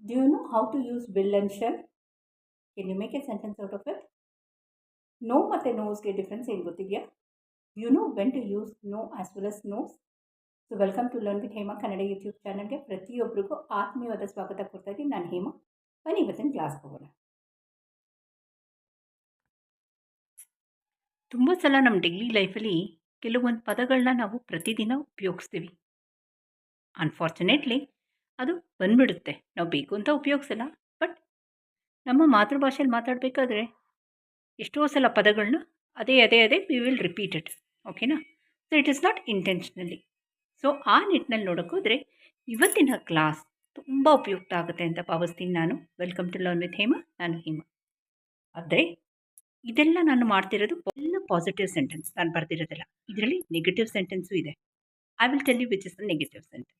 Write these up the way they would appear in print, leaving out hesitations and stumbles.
Do you know how to use will and shall? Can you make a sentence out of it? No ಮತ್ತು ನೋಸ್ಗೆ difference ಏನು ಗೊತ್ತಿದೆಯಾ? You know when to use no as well as knows. So welcome to learn with Hema Kannada YouTube ಚಾನಲ್ಗೆ ಪ್ರತಿಯೊಬ್ಬರಿಗೂ ಆತ್ಮೀಯವಾದ ಸ್ವಾಗತ ಕೊಡ್ತಾ ಇದ್ದೀನಿ. ನಾನು ಹೇಮಾ. ಬನ್ನಿ ಇವತ್ತಿನ ಕ್ಲಾಸ್ಗೆ ಹೋಗೋಣ. ತುಂಬ ಸಲ ನಮ್ಮ ಡೈಲಿ ಲೈಫಲ್ಲಿ ಕೆಲವೊಂದು ಪದಗಳನ್ನ ನಾವು ಪ್ರತಿದಿನ ಉಪಯೋಗಿಸ್ತೀವಿ. ಅನ್ಫಾರ್ಚುನೇಟ್ಲಿ ಅದು ಬಂದ್ಬಿಡುತ್ತೆ, ನಾವು ಬೇಕು ಅಂತ ಉಪಯೋಗಿಸಲ್ಲ. ಬಟ್ ನಮ್ಮ ಮಾತೃಭಾಷೆಯಲ್ಲಿ ಮಾತಾಡಬೇಕಾದ್ರೆ ಎಷ್ಟೋ ಸಲ ಪದಗಳನ್ನ ಅದೇ ವಿ ವಿಲ್ ರಿಪೀಟ್ ಇಟ್. ಓಕೆನಾ? So it is not intentionally. So ಆ ನಿಟ್ಟಿನಲ್ಲಿ ನೋಡೋಕ್ಕೋದ್ರೆ ಇವತ್ತಿನ ಕ್ಲಾಸ್ ತುಂಬ ಉಪಯುಕ್ತ ಆಗುತ್ತೆ ಅಂತ ಭಾವಿಸ್ತೀನಿ ನಾನು. Welcome to learn with Hema. ನಾನು ಹೇಮಾ. ಆದರೆ ಇದೆಲ್ಲ ನಾನು ಮಾಡ್ತಿರೋದು ಎಲ್ಲ ಪಾಸಿಟಿವ್ ಸೆಂಟೆನ್ಸ್ ನಾನು ಬರ್ತಿರೋದಿಲ್ಲ. ಇದರಲ್ಲಿ ನೆಗೆಟಿವ್ ಸೆಂಟೆನ್ಸು ಇದೆ. I will tell you which is the negative sentence.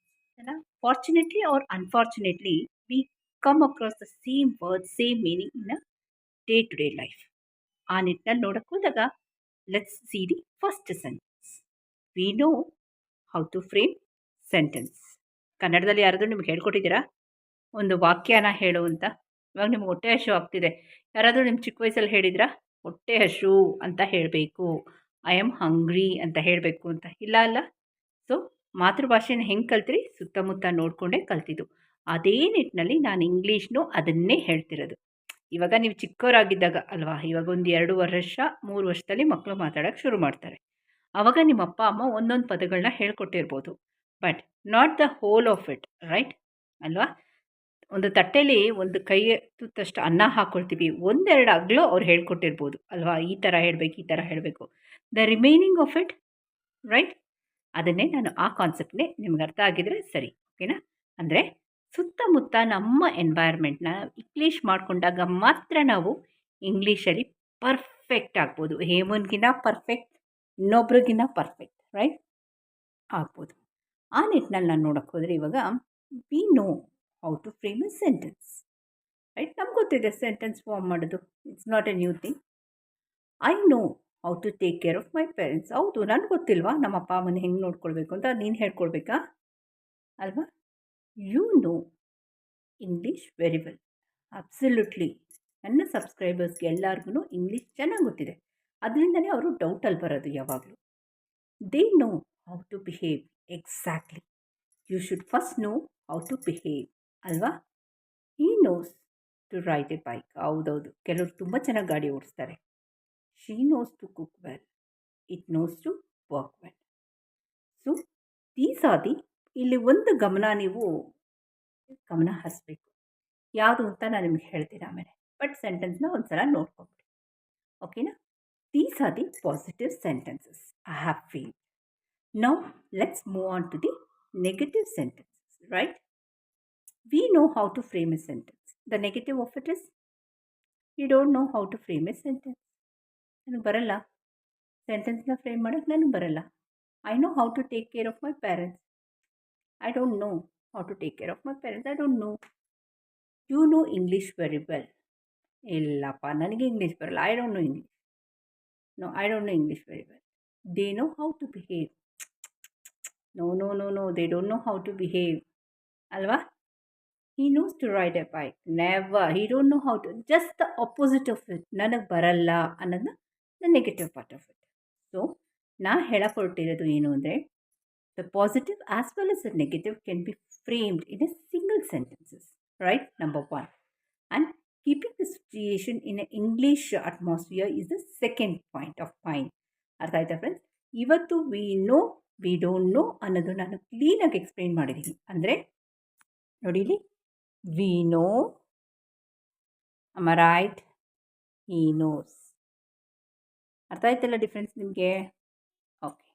Fortunately or unfortunately we come across the same word, same meaning in a day to day life. ಆ ನಿಟ್ಟಿನಲ್ಲಿ ನೋಡೋಕ್ಕೆ ಹೋದಾಗ let's see the first sentence. We know how to frame sentence. ಕನ್ನಡದಲ್ಲಿ ಯಾರಾದರೂ ನಿಮ್ಗೆ ಹೇಳ್ಕೊಟ್ಟಿದ್ದೀರಾ ಒಂದು ವಾಕ್ಯನ ಹೇಳು ಅಂತ? ಇವಾಗ ನಿಮ್ಗೆ ಹೊಟ್ಟೆ ಹಶು ಆಗ್ತಿದೆ, ಯಾರಾದರೂ ನಿಮ್ಮ ಚಿಕ್ಕ ವಯಸ್ಸಲ್ಲಿ ಹೇಳಿದ್ರಾ ಹೊಟ್ಟೆ ಹಶು ಅಂತ ಹೇಳಬೇಕು, ಐ ಆಮ್ ಹಂಗ್ರಿ ಅಂತ ಹೇಳಬೇಕು ಅಂತ? ಇಲ್ಲ. ಸೊ ಮಾತೃಭಾಷೆನ ಹೆಂಗೆ ಕಲ್ತ್ರಿ? ಸುತ್ತಮುತ್ತ ನೋಡಿಕೊಂಡೇ ಕಲ್ತಿದ್ದು. ಅದೇ ನಿಟ್ಟಿನಲ್ಲಿ ನಾನು ಇಂಗ್ಲೀಷ್ನೂ ಅದನ್ನೇ ಹೇಳ್ತಿರೋದು. ಇವಾಗ ನೀವು ಚಿಕ್ಕವರಾಗಿದ್ದಾಗ ಅಲ್ವಾ, ಇವಾಗ ಒಂದು 2 ವರ್ಷ 3 ವರ್ಷದಲ್ಲಿ ಮಕ್ಕಳು ಮಾತಾಡೋಕ್ಕೆ ಶುರು ಮಾಡ್ತಾರೆ. ಆವಾಗ ನಿಮ್ಮ ಅಪ್ಪ ಅಮ್ಮ ಒಂದೊಂದು ಪದಗಳನ್ನ ಹೇಳ್ಕೊಟ್ಟಿರ್ಬೋದು, but not the whole of it, right ಅಲ್ವಾ? ಒಂದು ತಟ್ಟೆಯಲ್ಲಿ ಒಂದು ಕೈ ತುತ್ತಷ್ಟು ಅನ್ನ ಹಾಕ್ಕೊಳ್ತೀವಿ, ಒಂದೆರಡು ಅಗ್ಲೂ ಅವ್ರು ಹೇಳ್ಕೊಟ್ಟಿರ್ಬೋದು ಅಲ್ವಾ, ಈ ಥರ ಹೇಳಬೇಕು, ಈ ಥರ ಹೇಳಬೇಕು. The remaining of it, right? ಅದನ್ನೇ ನಾನು ಆ ಕಾನ್ಸೆಪ್ಟ್ನೇ ನಿಮ್ಗೆ ಅರ್ಥ ಆಗಿದ್ರೆ ಸರಿ. ಓಕೆನಾ? ಅಂದರೆ ಸುತ್ತಮುತ್ತ ನಮ್ಮ ಎನ್ವೈರ್ಮೆಂಟ್ನ ಇಂಗ್ಲೀಷ್ ಮಾಡಿಕೊಂಡಾಗ ಮಾತ್ರ ನಾವು ಇಂಗ್ಲೀಷಲ್ಲಿ ಪರ್ಫೆಕ್ಟ್ ಆಗ್ಬೋದು. ಹೇಮನ್ಗಿನ್ನ ಪರ್ಫೆಕ್ಟ್, ಇನ್ನೊಬ್ರಿಗಿನ್ನ ಪರ್ಫೆಕ್ಟ್, ರೈಟ್ ಆಗ್ಬೋದು. ಆ ನಿಟ್ಟಿನಲ್ಲಿ ನಾನು ನೋಡೋಕ್ಕೆ ಹೋದರೆ ಇವಾಗ we know how to frame a sentence, right? ನಮ್ಗೆ ಗೊತ್ತಿದೆ ಸೆಂಟೆನ್ಸ್ ಫಾರ್ಮ್ ಮಾಡೋದು. It's not a new thing. I know how to take care of my parents. ಹೌದು, ನನಗೆ ಗೊತ್ತಿಲ್ವಾ ನಮ್ಮ ಅಪ್ಪ ಅಮ್ಮನ ಹೆಂಗೆ ನೋಡ್ಕೊಳ್ಬೇಕು ಅಂತ? ನೀನು ಹೇಳ್ಕೊಡ್ಬೇಕಾ ಅಲ್ವಾ? You know English very well. Absolutely. ನನ್ನ ಸಬ್ಸ್ಕ್ರೈಬರ್ಸ್ಗೆ ಎಲ್ಲರಿಗೂ ಇಂಗ್ಲೀಷ್ ಚೆನ್ನಾಗಿ ಗೊತ್ತಿದೆ. ಅದರಿಂದನೇ ಅವರು ಡೌಟಲ್ಲಿ ಬರೋದು ಯಾವಾಗಲೂ. They know how to behave. Exactly. You should first know how to behave ಅಲ್ವಾ? He knows to ride a bike. ಹೌದೌದು, ಕೆಲವರು ತುಂಬ ಚೆನ್ನಾಗಿ ಗಾಡಿ ಓಡಿಸ್ತಾರೆ. She knows to cook well. It knows to work well. So these are the, ಇಲ್ಲಿ ಒಂದು ನೀವು ಗಮನ ಹರಿಸ್ಬೇಕು. ಯಾವುದು ಅಂತ ನಾನು ನಿಮ್ಗೆ ಹೇಳ್ತೀನಿ ಆಮೇಲೆ. ಬಟ್ ಸೆಂಟೆನ್ಸ್ನ ಒಂದು ಸಲ ನೋಡ್ಕೊಂಬಿಡಿ. ಓಕೆನಾ? These are the positive sentences I have failed. Now let's move on to the negative sentences, right? We know how to frame a sentence. The negative of it is we don't know how to frame a sentence. ನನಗೆ ಬರಲ್ಲ ಸೆಂಟೆನ್ಸ್ನ frame ಮಾಡೋಕ್ಕೆ, ನನಗೆ ಬರಲ್ಲ. I know how to take care of my parents. I don't know how to take care of my parents. I don't know. You know English very well. ಇಲ್ಲಪ್ಪ, ನನಗೆ English ಬರಲ್ಲ. I don't know English. No, I don't know English very well. They know how to behave. No, they don't know how to behave ಅಲ್ವಾ? He knows to ride a bike. Never. He don't know how to. Just the opposite of it. ನನಗೆ ಬರಲ್ಲ ಅನ್ನೋದನ್ನ the negative part of it. So ನಾ ಹೇಳಕೊಟ್ಟಿರೋದು ಏನು ಅಂದರೆ, the positive as well as the negative can be framed in a single sentences, right? Number one. And keeping the situation in an English atmosphere is the second point of mine. ಅರ್ಥ ಆಯ್ತಾ friends? ಇವತ್ತು we know, we don't know ಅನ್ನೋದು ನಾನು ಕ್ಲೀನಾಗಿ explain ಮಾಡಿದ್ದೀನಿ. ಅಂದರೆ ನೋಡಿ, ಇಲ್ಲಿ we know, am I right? He knows. ಅರ್ಥ ಆಯ್ತಲ್ಲ ಡಿಫ್ರೆನ್ಸ್ ನಿಮಗೆ? ಓಕೆ.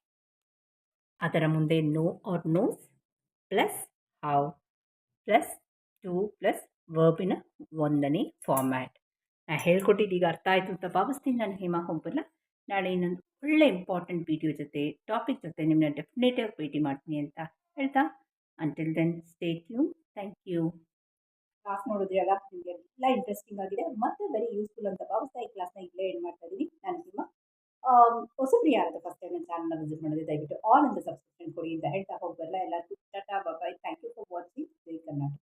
ಅದರ ಮುಂದೆ know or knows plus how plus to plus ವರ್ಬಿನ ಒಂದನೇ ಫಾರ್ಮ್ಯಾಟ್. ನಾನು ಹೇಳ್ಕೊಟ್ಟಿದ್ದೀಗ ಅರ್ಥ ಆಯಿತು ಅಂತ ಭಾವಿಸ್ತೀನಿ. ನಾನು ಹೇಮಾ ಹೋಗಲ್ಲ. ನಾಳೆ ಇನ್ನೊಂದು ಒಳ್ಳೆ ಇಂಪಾರ್ಟೆಂಟ್ ವಿಡಿಯೋ ಜೊತೆ, ಟಾಪಿಕ್ ಜೊತೆ ನಿಮ್ಮನ್ನ ಡೆಫಿನೆಟಿವ್ ಭೇಟಿ ಮಾಡ್ತೀನಿ ಅಂತ ಹೇಳ್ತಾ, until then stay tune. Thank you. Class ನೋಡಿದ್ರಿ ಅಲ್ಲ, ನಿಮಗೆ ಎಲ್ಲ ಇಂಟ್ರೆಸ್ಟಿಂಗ್ ಆಗಿದೆ ಮತ್ತು ವೆರಿ ಯೂಸ್ಫುಲ್ ಅಂತ ಭಾವಿಸ್ತಾ ಈ ಕ್ಲಾಸ್ನ ಇಲ್ಲೇ ಎಂಡ್ ಮಾಡ್ತಾ ಇದ್ದೀನಿ. ನಾನು ಹೇಮಾ. ಹೊಸಬ್ರು ಯಾರಾದರೂ ಫಸ್ಟ್ ಟೈಮ್ ನನ್ನ ಚಾನಲ್ನ ವಿಸಿಟ್ ಮಾಡಿದ್ರೆ ದಯವಿಟ್ಟು ಆಲ್ ಅಂತ ಸಬ್ಸ್ಕ್ರಿಪ್ಷನ್ ಕೊಡಿ ಅಂತ ಹೇಳ್ತಾ ಹೋಗಬಲ್ಲ. ಎಲ್ಲರಿಗೂ ಟಾಟಾ, bye. Thank you for watching ಜೈ ಕರ್ನಾಟಕ.